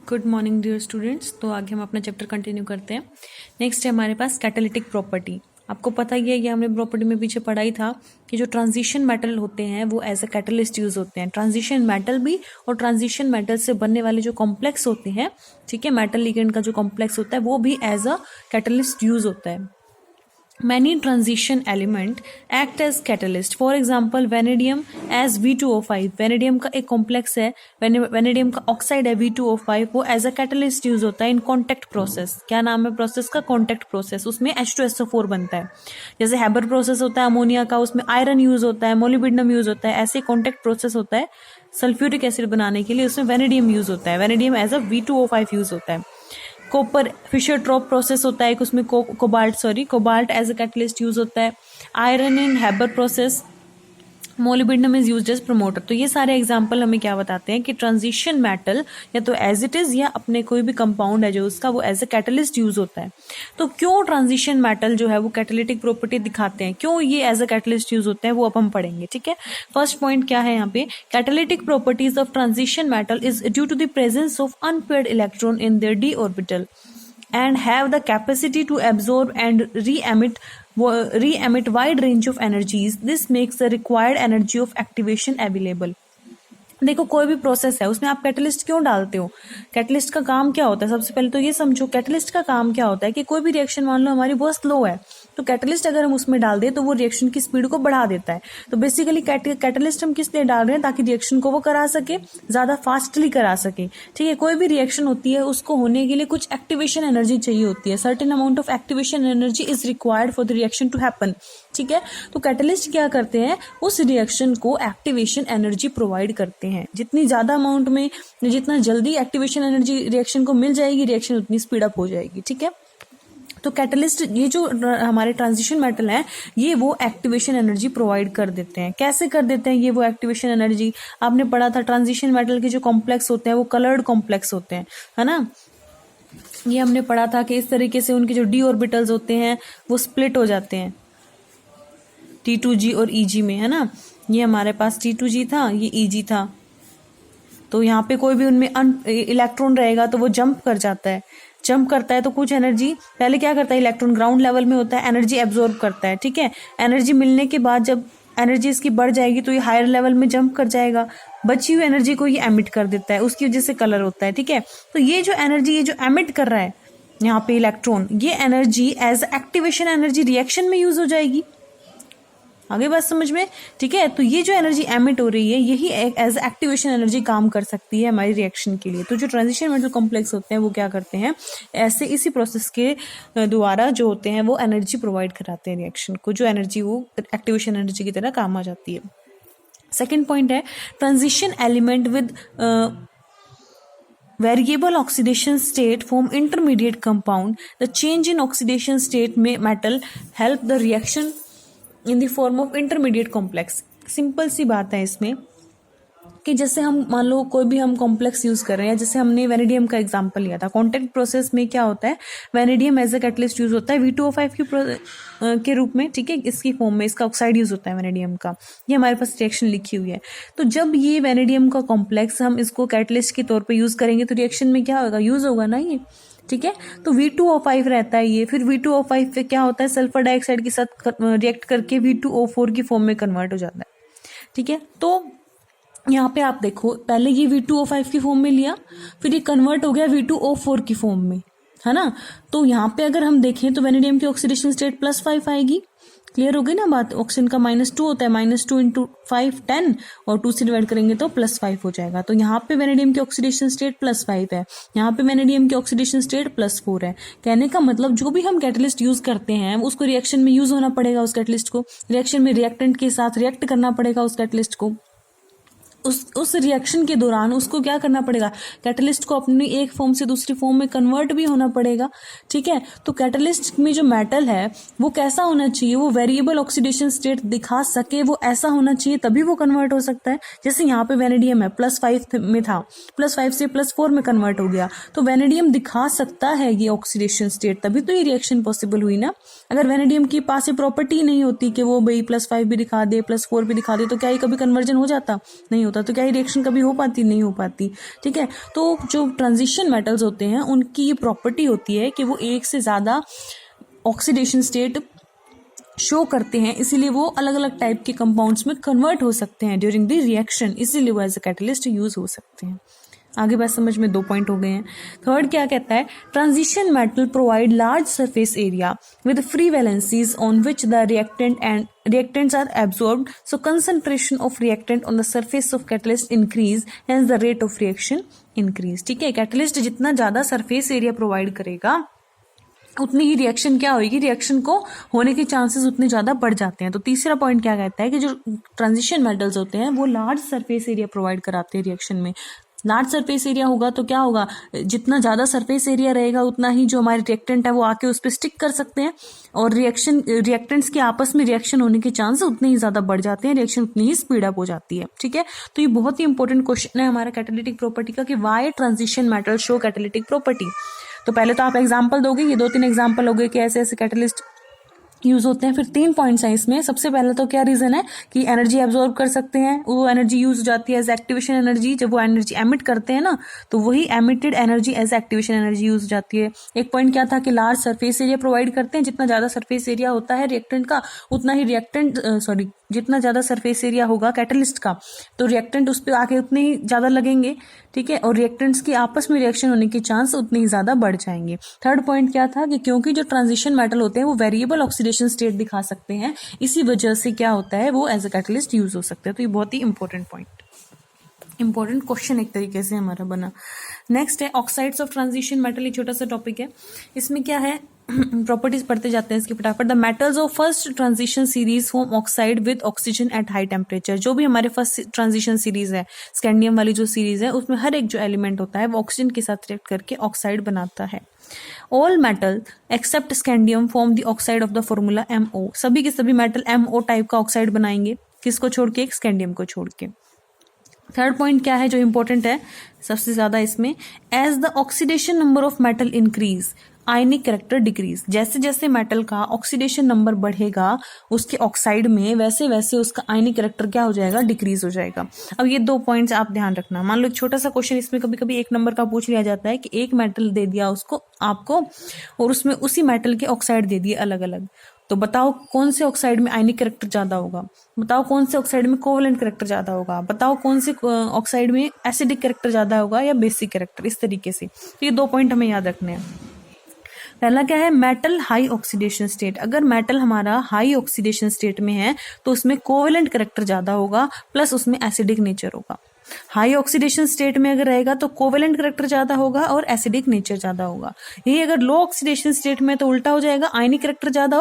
Good morning dear students. तो आगे हम अपना चैप्टर कंटिन्यू करते हैं। नेक्स्ट है हमारे पास कैटालिटिक प्रॉपर्टी। आपको पता ही है, ये हमने प्रॉपर्टी में पीछे पढ़ा ही था कि जो ट्रांजिशन मेटल होते हैं वो एज अ कैटलिस्ट यूज होते हैं। ट्रांजिशन मेटल भी और ट्रांजिशन मेटल से बनने वाले जो कॉम्प्लेक्स होते हैं, ठीक है, मेटल लिगेंड का जो कॉम्प्लेक्स होता है वो भी एज अ कैटलिस्ट यूज होता है। Many transition element act as catalyst. For example, vanadium as V2O5. vanadium का एक कॉम्प्लेक्स है, vanadium का ऑक्साइड है V2O5, वो एज अ कैटलिस्ट यूज होता है इन कॉन्टेक्ट प्रोसेस। क्या नाम है प्रोसेस का? Contact process. उसमें H2SO4 बनता है। जैसे हैबर प्रोसेस होता है अमोनिया का, उसमें आयरन यूज होता है, मोलिब्डेनम यूज होता है। ऐसे कॉन्टेक्ट प्रोसेस होता है सल्फ्यूरिक एसिड बनाने के लिए, उसमें वेनेडियम यूज होता है। वेनेडियम एज अ V2O5 यूज होता है। कॉपर फिशर ट्रॉप प्रोसेस होता है, उसमें cobalt as a catalyst use होता है। Iron in Haber process, molybdenum is used as promoter. तो ये सारे एग्जांपल हमें क्या बताते हैं कि ट्रांजिशन मेटल या तो एज इट इज या अपने कोई भी कंपाउंड है जो उसका, वो एज अ कैटलिस्ट यूज होता है। तो क्यों ट्रांजिशन मेटल जो है वो कैटालिटिक प्रॉपर्टी दिखाते हैं, क्यों ये एज अ कैटलिस्ट यूज होते हैं, वो अब हम पढ़ेंगे। ठीक है, फर्स्ट पॉइंट क्या है यहाँ पे? Catalytic properties of transition metal is due to the presence of unpaired electron in their d orbital and have the capacity to absorb and re-emit wide range of energies. This makes the required energy of activation available. देखो, कोई भी process है उसमें आप catalyst क्यों डालते हो? Catalyst का काम क्या होता है? सबसे पहले तो ये समझो कैटलिस्ट का काम क्या होता है कि कोई भी रिएक्शन मान लो हमारी बहुत स्लो है, तो कैटलिस्ट अगर हम उसमें डाल दें तो वो रिएक्शन की स्पीड को बढ़ा देता है। तो बेसिकली कैटलिस्ट हम किस लिए डाल रहे हैं? ताकि रिएक्शन को वो करा सके, ज्यादा फास्टली करा सके। ठीक है, कोई भी रिएक्शन होती है उसको होने के लिए कुछ एक्टिवेशन एनर्जी चाहिए होती है। Certain amount of activation energy is required for the reaction to happen. ठीक है, तो कैटलिस्ट क्या करते हैं? उस रिएक्शन को एक्टिवेशन एनर्जी प्रोवाइड करते हैं। जितनी ज्यादा अमाउंट में, जितना जल्दी एक्टिवेशन एनर्जी रिएक्शन को मिल जाएगी, रिएक्शन उतनी स्पीड अप हो जाएगी। ठीक है, तो कैटलिस्ट, ये जो हमारे ट्रांजिशन मेटल है, ये वो एक्टिवेशन एनर्जी प्रोवाइड कर देते हैं। कैसे कर देते हैं ये वो एक्टिवेशन एनर्जी? आपने पढ़ा था ट्रांजिशन मेटल के जो कॉम्प्लेक्स होते हैं वो कलर्ड कॉम्प्लेक्स होते हैं, है ना। ये हमने पढ़ा था कि इस तरीके से उनके जो डी ऑर्बिटल्स होते हैं वो स्प्लिट हो जाते हैं T2G और EG में, है ना। ये हमारे पास T2G था, ये EG था। तो यहाँ पे कोई भी उनमें इलेक्ट्रॉन रहेगा तो वो जंप कर जाता है। जंप करता है तो कुछ एनर्जी, पहले क्या करता है, इलेक्ट्रॉन ग्राउंड लेवल में होता है, एनर्जी एब्जॉर्ब करता है। ठीक है, एनर्जी मिलने के बाद जब एनर्जी इसकी बढ़ जाएगी तो ये हायर लेवल में जंप कर जाएगा, बची हुई एनर्जी को ये एमिट कर देता है, उसकी वजह से कलर होता है। ठीक है, तो ये जो एनर्जी, ये जो एमिट कर रहा है यहाँ पे इलेक्ट्रॉन, ये energy as activation energy reaction में यूज हो जाएगी। आगे बात समझ में? ठीक है, तो ये जो एनर्जी एमिट हो रही है यही एज एक्टिवेशन एनर्जी काम कर सकती है हमारी रिएक्शन के लिए। तो जो ट्रांजिशन मेटल कॉम्प्लेक्स होते हैं वो क्या करते हैं, ऐसे इसी प्रोसेस के द्वारा जो होते हैं वो एनर्जी प्रोवाइड कराते हैं रिएक्शन को, जो एनर्जी वो एक्टिवेशन एनर्जी की तरह काम आ जाती है। सेकेंड पॉइंट है transition element with variable oxidation state form intermediate compound. The change in oxidation state may metal help the reaction in the form of intermediate complex. Simple सी बात है इसमें कि जैसे हम मान लो कोई भी हम कॉम्प्लेक्स यूज कर रहे हैं, जैसे हमने वेनेडियम का एग्जांपल लिया था। कॉन्टेक्ट प्रोसेस में क्या होता है, vanadium as a catalyst use होता है V2O5 के रूप में। ठीक है, इसकी फॉर्म में इसका ऑक्साइड यूज होता है वेनेडियम का। ये हमारे पास रिएक्शन लिखी हुई है। तो जब ये वेनेडियम का कॉम्प्लेक्स हम इसको कैटलिस्ट के तौर पर यूज करेंगे तो रिएक्शन में क्या होगा, यूज होगा ना ये। ठीक है, तो V2O5 रहता है ये, फिर V2O5 पे क्या होता है, सल्फर डाइऑक्साइड के साथ रिएक्ट करके V2O4 की फॉर्म में कन्वर्ट हो जाता है। ठीक है, तो यहाँ पे आप देखो, पहले ये V2O5 की फॉर्म में लिया, फिर ये कन्वर्ट हो गया V2O4 की फॉर्म में, है ना। तो यहाँ पे अगर हम देखें तो वेनेडियम की ऑक्सीडेशन स्टेट +5 आएगी। क्लियर हो गई ना बात? ऑक्सीजन का -2 होता है, -2 × 5 10 और 2 से डिवाइड करेंगे तो +5 हो जाएगा। तो यहाँ पे वेनेडियम की ऑक्सीडेशन स्टेट +5 है, यहाँ पे वेनेडियम की ऑक्सीडेशन स्टेट +4 है। कहने का मतलब जो भी हम कैटलिस्ट यूज करते हैं उसको रिएक्शन में यूज होना पड़ेगा, उस कैटलिस्ट को रिएक्शन में रिएक्टेंट के साथ रिएक्ट करना पड़ेगा उस कैटलिस्ट को। उस रिएक्शन के दौरान उसको क्या करना पड़ेगा, कैटलिस्ट को अपनी एक फॉर्म से दूसरी फॉर्म में कन्वर्ट भी होना पड़ेगा। ठीक है, तो कैटलिस्ट में जो मेटल है वो कैसा होना चाहिए, वो वेरिएबल ऑक्सीडेशन स्टेट दिखा सके, वो ऐसा होना चाहिए, तभी वो कन्वर्ट हो सकता है। जैसे यहाँ पे वेनेडियम है, +5 में था, +5 से +4 में कन्वर्ट हो गया, तो वेनेडियम दिखा सकता है ये ऑक्सीडेशन स्टेट, तभी तो ये रिएक्शन पॉसिबल हुई ना। अगर वेनेडियम की पास ये प्रॉपर्टी नहीं होती कि वो भाई +5 भी दिखा दे +4 भी दिखा दे, तो क्या ये कभी कन्वर्जन हो जाता? नहीं होता। होता तो क्या ये रिएक्शन कभी हो पाती? नहीं हो पाती। ठीक है, तो जो ट्रांजिशन मेटल्स होते हैं उनकी ये प्रॉपर्टी होती है कि वो एक से ज़्यादा ऑक्सीडेशन स्टेट शो करते हैं, इसीलिए वो अलग अलग टाइप के कंपाउंड्स में कन्वर्ट हो सकते हैं ड्यूरिंग द रिएक्शन, इसीलिए वो एज अ कैटलिस्ट यूज हो सकते हैं। आगे बात समझ में 2 पॉइंट हो गए हैं। थर्ड क्या कहता है? Transition metal provide large surface area with free valencies on which the reactant and reactants are absorbed, so concentration of reactant on the surface of catalyst increase, hence the rate of reaction increase। ठीक है, catalyst जितना ज्यादा surface area provide करेगा उतनी ही reaction क्या होगी, reaction को होने के चांसेस उतने ज़्यादा बढ़ जाते हैं। तो तीसरा पॉइंट क्या कहता है कि जो ट्रांजिशन मेटल्स होते हैं वो लार्ज सरफेस एरिया प्रोवाइड कराते हैं रिएक्शन में। लार्ज सरफेस एरिया होगा तो क्या होगा, जितना ज़्यादा सरफेस एरिया रहेगा उतना ही जो हमारे रिएक्टेंट है वो आके उस पर स्टिक कर सकते हैं और रिएक्टेंट्स के आपस में रिएक्शन होने के चांस उतने ही ज़्यादा बढ़ जाते हैं, रिएक्शन उतनी ही स्पीड अप हो जाती है। ठीक है, तो ये बहुत ही इंपॉर्टेंट क्वेश्चन है हमारा कैटालिटिक प्रॉपर्टी का कि why transition metal show catalytic property. तो पहले तो आप एग्जाम्पल दोगे, ये 2-3 एग्जाम्पल हो गए कि ऐसे ऐसे कैटलिस्ट यूज होते हैं। फिर 3 पॉइंट्स हैं इसमें। सबसे पहले तो क्या रीजन है कि एनर्जी एब्जॉर्ब कर सकते हैं, वो एनर्जी यूज हो जाती है एज एक्टिवेशन एनर्जी। जब वो एनर्जी एमिट करते हैं ना तो वही emitted energy as activation energy use हो जाती है। एक पॉइंट क्या था कि लार्ज सरफेस एरिया प्रोवाइड करते हैं, जितना ज्यादा सरफेस एरिया होता है रिएक्टेंट का उतना ही जितना ज्यादा सरफेस एरिया होगा कैटलिस्ट का तो रिएक्टेंट उस पर आके उतने ही ज्यादा लगेंगे। ठीक है, और रिएक्टेंट्स की आपस में रिएक्शन होने के चांस उतने ही ज्यादा बढ़ जाएंगे। थर्ड पॉइंट क्या था कि क्योंकि जो ट्रांजिशन मेटल होते हैं वो वेरिएबल ऑक्सीडेशन स्टेट दिखा सकते हैं, इसी वजह से क्या होता है वो एज अ कैटलिस्ट यूज हो सकता है। तो ये बहुत ही इंपॉर्टेंट क्वेश्चन एक तरीके से हमारा बना। नेक्स्ट है ऑक्साइड्स ऑफ ट्रांजिशन मेटल। ये छोटा सा टॉपिक है, इसमें क्या है प्रॉपर्टीज पढ़ते जाते हैं इसके फटाफट। The metals of first transition series form oxide with oxygen at high temperature. जो भी हमारे फर्स्ट ट्रांजिशन सीरीज है, स्कैंडियम वाली जो सीरीज है, उसमें हर एक जो एलिमेंट होता है वो ऑक्सीजन के साथ रिएक्ट करके ऑक्साइड बनाता है। All metal except scandium form the oxide of the formula MO। सभी के सभी मेटल MO टाइप का ऑक्साइड बनाएंगे, किसको छोड़ के? स्कैंडियम को छोड़ के। थर्ड पॉइंट क्या है जो इंपॉर्टेंट है सबसे ज्यादा इसमें, as the oxidation number of metal increase ionic character decrease. जैसे जैसे मेटल का ऑक्सीडेशन नंबर बढ़ेगा उसके ऑक्साइड में, वैसे वैसे उसका आयनिक कैरेक्टर क्या हो जाएगा? डिक्रीज हो जाएगा। अब ये 2 पॉइंट्स आप ध्यान रखना। मान लो एक छोटा सा क्वेश्चन इसमें कभी कभी 1 नंबर का पूछ लिया जाता है कि एक मेटल दे दिया उसको आपको और उसमें उसी मेटल के ऑक्साइड दे दिए अलग अलग, तो बताओ कौन से ऑक्साइड में आयनिक कैरेक्टर ज्यादा होगा, बताओ कौन से ऑक्साइड में कोवलेंट कैरेक्टर ज्यादा होगा, बताओ कौन से ऑक्साइड में एसिडिक कैरेक्टर ज्यादा होगा या बेसिक कैरेक्टर। इस तरीके से तो ये 2 पॉइंट हमें याद रखने हैं। पहला क्या है? Metal high oxidation state. अगर मेटल हमारा हाई ऑक्सीडेशन स्टेट में है तो उसमें कोवलेंट कैरेक्टर ज्यादा होगा प्लस उसमें एसिडिक नेचर होगा। हाई ऑक्सीडेशन स्टेट में अगर रहेगा तो कोवलेंट कैरेक्टर ज्यादा होगा और एसिडिक नेचर ज्यादा होगा। यही अगर लो ऑक्सीडेशन स्टेट में तो उल्टा हो जाएगा, आयनिक कैरेक्टर ज्यादा